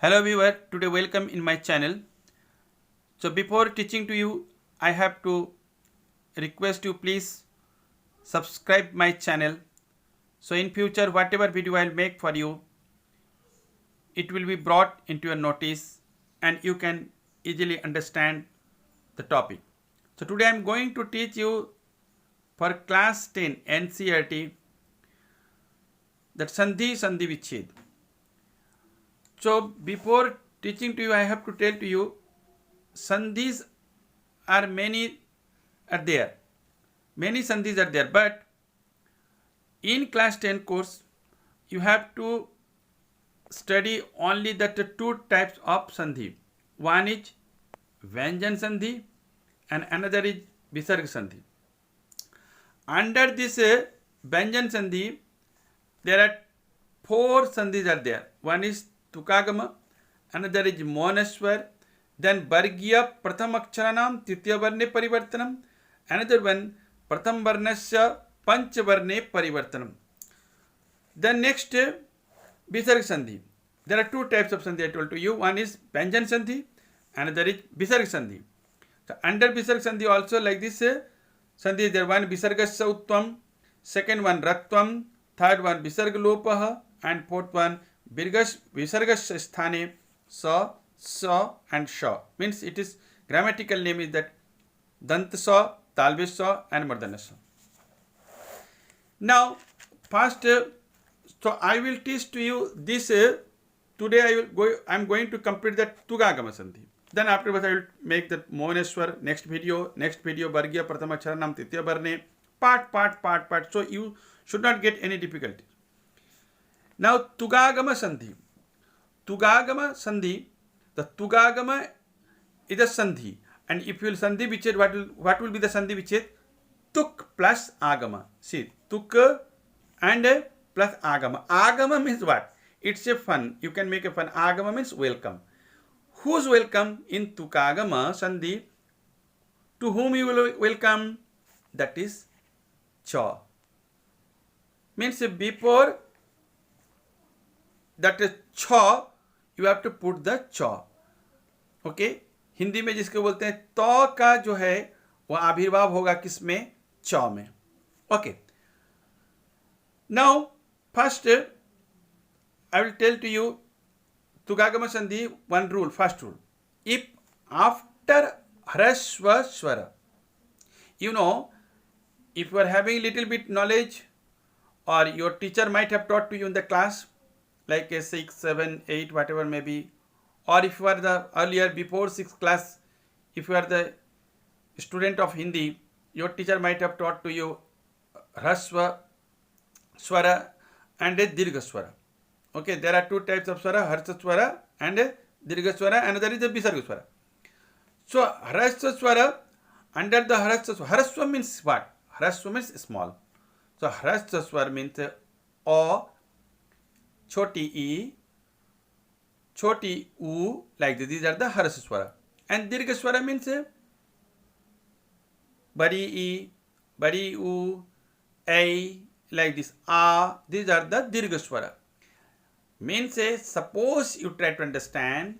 Hello viewer, today welcome in my channel. So before teaching to you, I have to request you please subscribe my channel. So in future whatever video I will make for you, it will be brought into your notice and you can easily understand the topic. So today I am going to teach you for class 10 NCERT that Sandhi Vichhed. So before teaching to you, I have to tell to you, sandhis are many are there. Many sandhis are there, but in class 10 course, you have to study only the two types of sandhi. One is Vyanjan sandhi and another is Visarga sandhi. Under this Vyanjan sandhi, there are four sandhis are there. One is Tukagama, another is Monaswar, then Vargiya Pratham Aksharanam Titiya Varne Parivartanam, another one Pratham Varnasya Panch Varne Parivartanam. Then next Visarga Sandhi. There are two types of Sandhi I told to you. One is Vyanjan Sandhi, another is Visarga Sandhi. So under Visarga Sandhi also like this Sandhi there one Visargasya Uttam, second one Ratvam, third one Visarga Lopaha, and fourth one Visargasya Sthane Sa and Sha. Means it is grammatical name is that Dant Sa, Talve Sa and Mardana Sa. Now first so I will teach to you this today I am going to complete that Tugagama Sandhi. Then afterwards I will make that Moneswar next video Vargya Prathama Charanam Titya Varne part. So you should not get any difficulty. Now Tugagama Sandhi. The Tugagama is a Sandhi. And if you will Sandhi Vichhed, what will be the Sandhi Vichhed? Tuk plus Agama. See, Tuk and plus Agama. Agama means what? It's a fun. You can make a fun. Agama means welcome. Who's welcome in Tukagama Sandhi? To whom you will welcome? That is Cha. Means before that is Cha, you have to put the Cha. Okay? Hindi में जिसको बोलते हैं तो का जो है वह आविर्भाव होगा किसमें? च में. Okay. Now first I will tell to you Tugagama Sandhi one rule, first rule. If after Hraswa Swara, you know, if you are having little bit knowledge or your teacher might have taught to you in the class like a 6, 7, 8 whatever may be, or if you are the earlier before 6th class, if you are the student of Hindi, your teacher might have taught to you Hraswa Swara and a Dirgha Swara. Okay, there are two types of Swara, Harsha Swara and a Dirgha Swara, another is the Visarga Swara. So Harsha Swara, under the Harsha Swara, Harsha means what? Harsha means small. So Harsha Swara means O, Choti E, Choti U, like this. These are the Harsha Swara. And Dirgha Swara means Bari E, Bari U, A, like this. A, these are the Dirgha Swara. Means suppose you try to understand,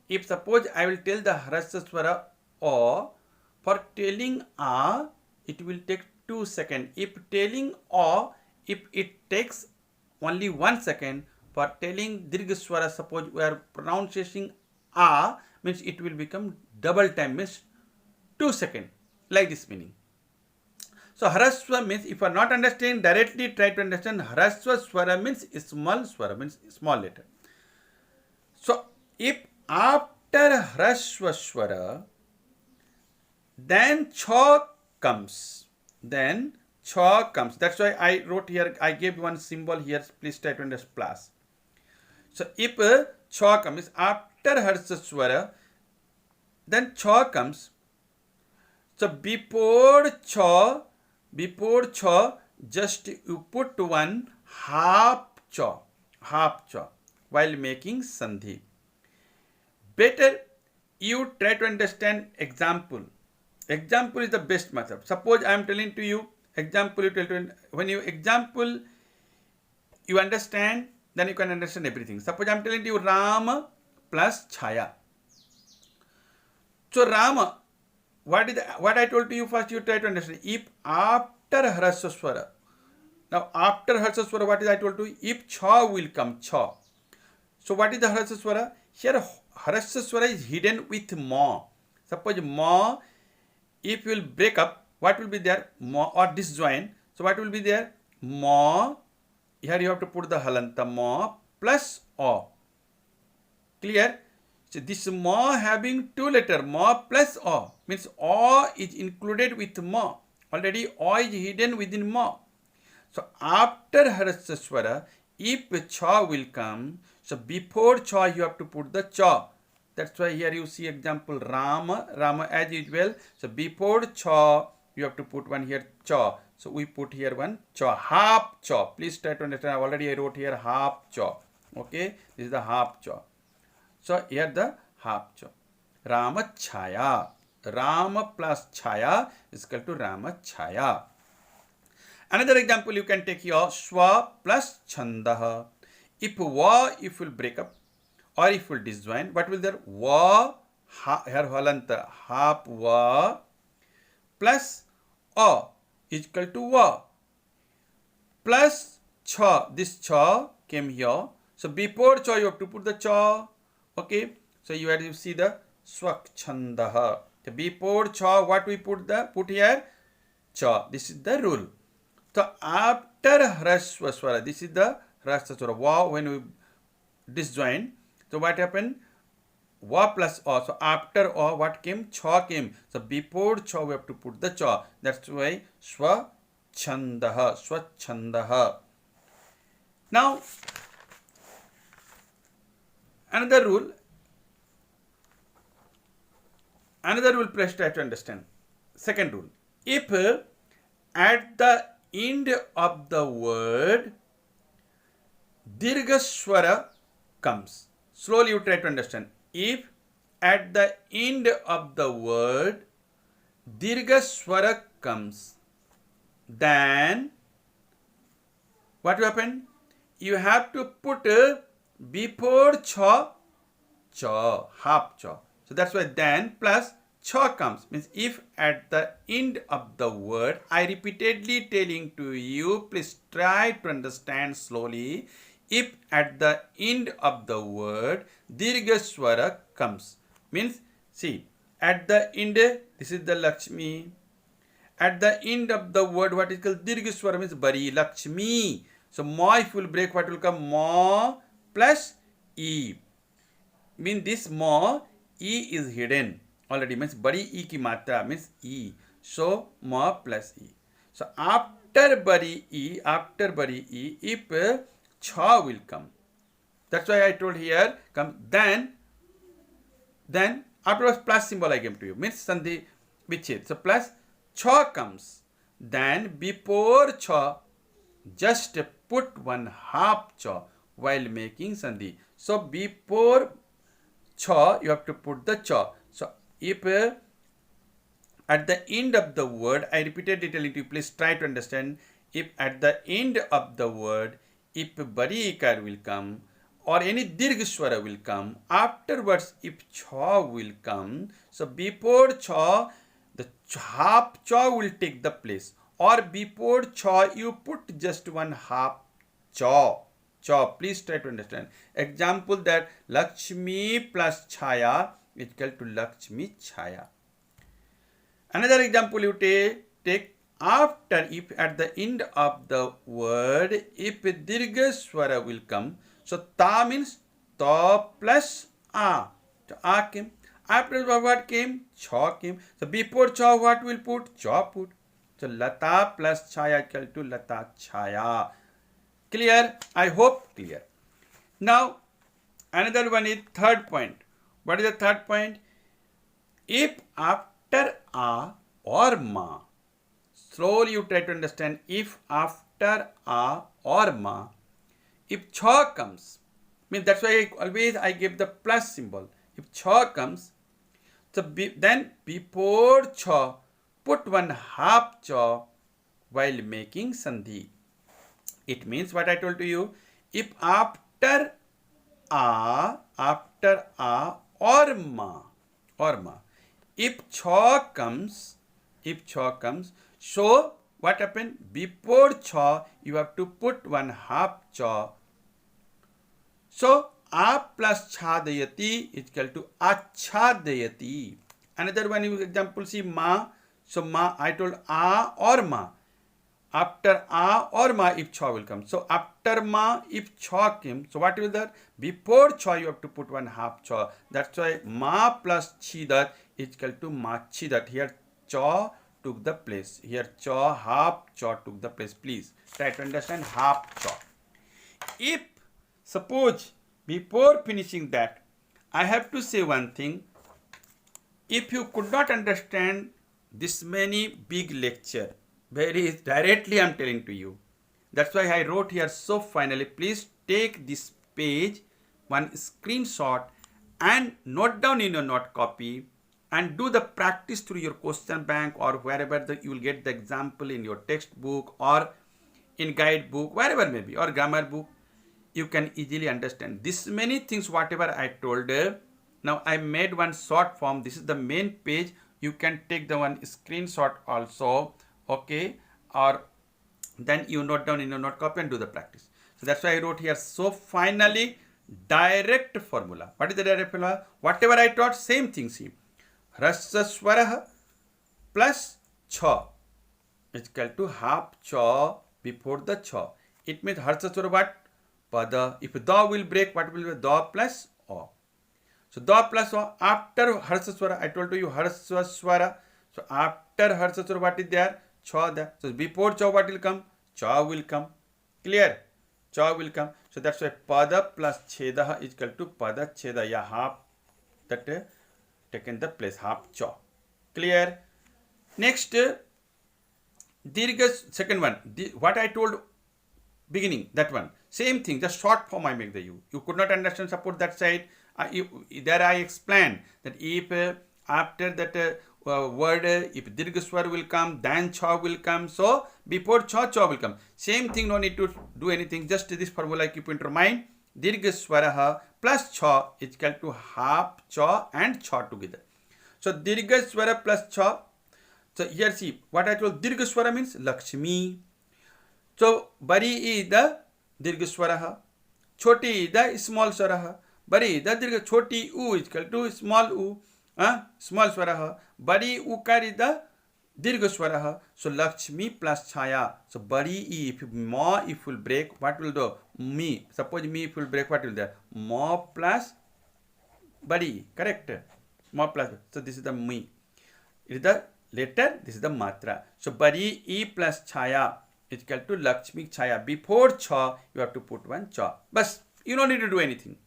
if suppose I will tell the Harsha Swara O, for telling A, it will take 2 seconds. If telling O, if it takes only 1 second, for telling Dirgha Swara, suppose we are pronouncing A, means it will become double time, means 2 seconds, like this meaning. So Haraswa means, if you are not understanding directly, try to understand Haraswa Swara means small Swara, means small letter. So if after Haraswa Swara, then Cha comes. That's why I wrote here, I gave one symbol here, please try to understand plus. So if Cha comes, after Harsha Swara, then Cha comes. So before Cha, just you put one half cha while making Sandhi. Better you try to understand example. Example is the best method. Suppose I am telling to you example, when you example you understand, then you can understand everything. Suppose I am telling you Ram plus chaya. So Rama, what I told to you first, you try to understand. If after Harasya Swara, now after Harasya Swara, what is I told to you? If cha will come, cha. So what is the Harasya Swara? Here Harasya Swara is hidden with ma. Suppose ma, if you will break up, what will be there? Ma or disjoin. So what will be there? Ma. Here you have to put the halanta ma plus o. Clear? So this ma having two letter ma plus o means o is included with ma. Already o is hidden within ma. So after Harasya Swara, if cha will come, so before cha you have to put the cha. That's why here you see example Rama, Rama as usual. So before cha you have to put one here cha. So we put here one cha, half cha. Please try to understand. Already I wrote here half cha. Okay, this is the half cha. So here the half cha. Rama chaya. Rama plus chaya is equal to Rama chaya. Another example you can take here, Swa plus Chandaha. If Va, if will break up or if will disjoin, what will there? Va, here halanta, half Va plus A is equal to Va plus Cha. This Cha came here. So before Cha you have to put the Cha. Okay. So you have to see the Swak Chandaha. So before Cha what we put here? Cha. This is the rule. So after Harasya Swara, this is the Harasya Swara. Va when we disjoin. So what happened? Va plus O. So after O what came? Cha came. So before Cha we have to put the Cha. That's why Swa Chandaha. Swa Chandaha. Now another rule. Please try to understand. Second rule. If at the end of the word Dirgha Swara comes. Slowly you try to understand. If at the end of the word Dirgha Swara comes, then what will happen? You have to put before cha, cha, half cha. So that's why then plus cha comes. Means if at the end of the word, I repeatedly telling to you, please try to understand slowly. If at the end of the word Dirgha Swara comes, means see at the end, this is the Lakshmi. At the end of the word, what is called Dirgha Swara means Bari Lakshmi. So ma if will break, what will come? Ma plus E. Means this ma, E is hidden already. Means Bari E ki matra means E. So ma plus E. So after Bari E, if cha will come. That's why I told here come then afterwards plus symbol I gave to you. Means Sandhi Vichit. So plus cha comes. Then before cha just put one half cha while making Sandhi. So before cha you have to put the cha. So if at the end of the word, I repeatedly telling you, please try to understand. If at the end of the word, if Bari Ikar will come or any Dirgha Swara will come, afterwards if cha will come, so before cha, the half cha will take the place, or before cha you put just one half cha. Cha, please try to understand. Example that Lakshmi plus Chaya is equal to Lakshmi Chaya. Another example you take after, if at the end of the word, if Dirgha Swara will come, so ta means ta plus a. So a came. After what came? Cha came. So before cha what will put? Cha put. So Lata plus Chaya equal to Lata Chaya. Clear? I hope clear. Now another one is third point. What is the third point? If after a or ma, slowly you try to understand. If after a or ma, if cha comes, means that's why always I give the plus symbol. If cha comes, so then before cha, put one half cha while making sandhi. It means what I told to you. If after after a or ma. If cha comes, so what happened? Before cha, you have to put one half cha. So a plus chadayati is equal to achadayati. Another one example, see ma. So ma, I told a or ma. After a or ma, if cha will come. So after ma, if cha came, so what will that? Before cha, you have to put one half cha. That's why ma plus chidat is equal to ma chidat. Here cha took the place. Here cha, half cha took the place. Please try to understand half cha. If suppose before finishing that, I have to say one thing. If you could not understand this many big lecture, very directly I am telling to you. That's why I wrote here. So finally, please take this page, one screenshot, and note down in your note copy, and do the practice through your question bank or wherever you will get the example in your textbook or in guidebook, wherever maybe, or grammar book. You can easily understand this many things whatever I told. Now I made one short form. This is the main page. You can take the one screenshot also, okay, or then you note down in your note copy and do the practice. So that's why I wrote here. So finally, direct formula. What is the direct formula? Whatever I taught, same thing. See, hrasya swara plus cha is equal to half cha before the cha. It means hrasya swara what? Pada. If da will break, what will be da plus o? So da plus o after hrasya swara. I told you hrasya swara. So after hrasya swara, what is there? Cha there. So before cha, what will come? Cha will come. Clear? Cha will come. So that's why pada plus cheda is equal to pada cheda. Yeah, half that taken the place, half cha. Clear? Next, dirgha, second one. What I told beginning, that one. Same thing, just short form I make the you. You could not understand, support that side. There I explained that if after that word, if dirgha swar will come, then cha will come. So before cha, cha will come. Same thing, no need to do anything. Just this formula keep in your mind. Dirgha swara plus cha is equal to half cha and cha together. So dirgha swara plus cha. So here see, what I told, dirgha swara means Lakshmi. So bari is the dirgha swara, choti is the small swara, bari is the dirgha, choti u is equal to small u, small swara, bari ukar is the dirgha swara. So Lakshmi plus chaya. So bari if ma if will break, what will do? Me. Suppose me if will break, what will there? Ma plus bari. Correct? Ma plus. So this is the me. It is the letter. This is the matra. So bari e plus chaya is equal to Lakshmi chaya. Before cha, you have to put one cha. But you don't need to do anything.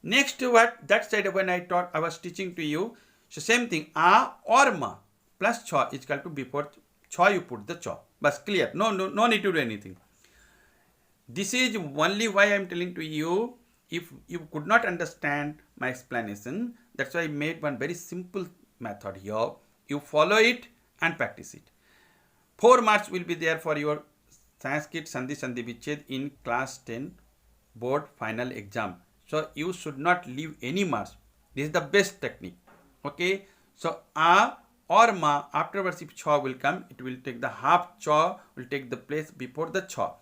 Next, what that side when I taught, I was teaching to you. So same thing, a or ma plus cha is equal to before cha you put the cha. But clear. No need to do anything. This is only why I am telling to you. If you could not understand my explanation, that's why I made one very simple method here. You follow it and practice it. 4 marks will be there for your Sanskrit Sandhi Sandhi Vichhed in class 10 board final exam. So you should not leave any marks. This is the best technique. Okay. So a or ma, afterwards if cha will come, it will take the half cha, will take the place before the cha.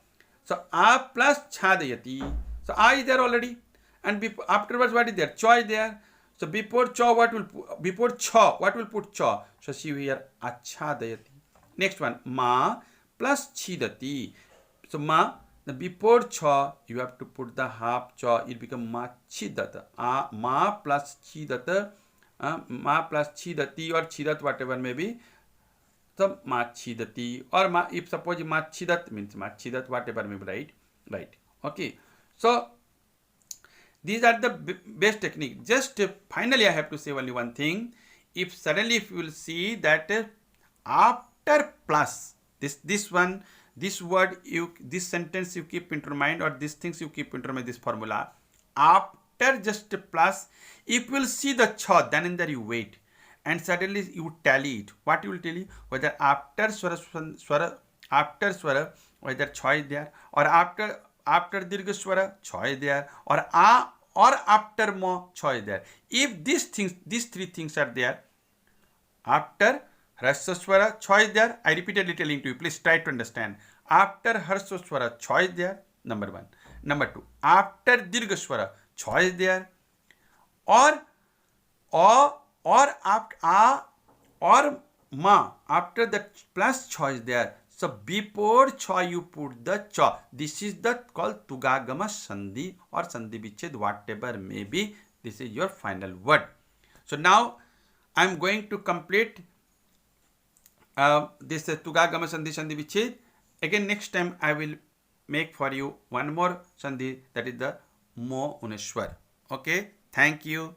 So a plus chadayati. So a is there already. And afterwards what is there? Cha is there. So before cha, what will put cha? So see here achadayati. Next one, ma plus chidati. So ma, before cha, you have to put the half cha, it becomes ma chidata. Ma plus chidata, ma plus chidati or chidat, whatever may be. So ma chidati or ma, if suppose ma chidat means ma chidat, whatever may be, right? Okay. So these are the best technique. Just finally, I have to say only one thing. If suddenly if you will see that after plus this word this sentence you keep in your mind, or these things you keep in your mind, this formula after just plus, if you will see the cha, then and there you wait and suddenly you tally it. What you will tell you, whether after swara whether cha is there, or after dirgha swara cha is there, or a or after mo, cho is there. If these three things are there, after Harsaswara, cho is there. I repeatedly telling to you, please try to understand. After Harsaswara, cho is there, number one. Number two, after Dirghaswara, cho is there. Or after a or ma, after the plus cho is there. So before cho you put the cho. This is the called Tugagama Sandhi or Sandhi Vichhed, whatever may be. This is your final word. So now I am going to complete this Tugagama Sandhi, Sandhi Vichhed. Again next time I will make for you one more Sandhi, that is the Mo Uneshwar. Okay, thank you.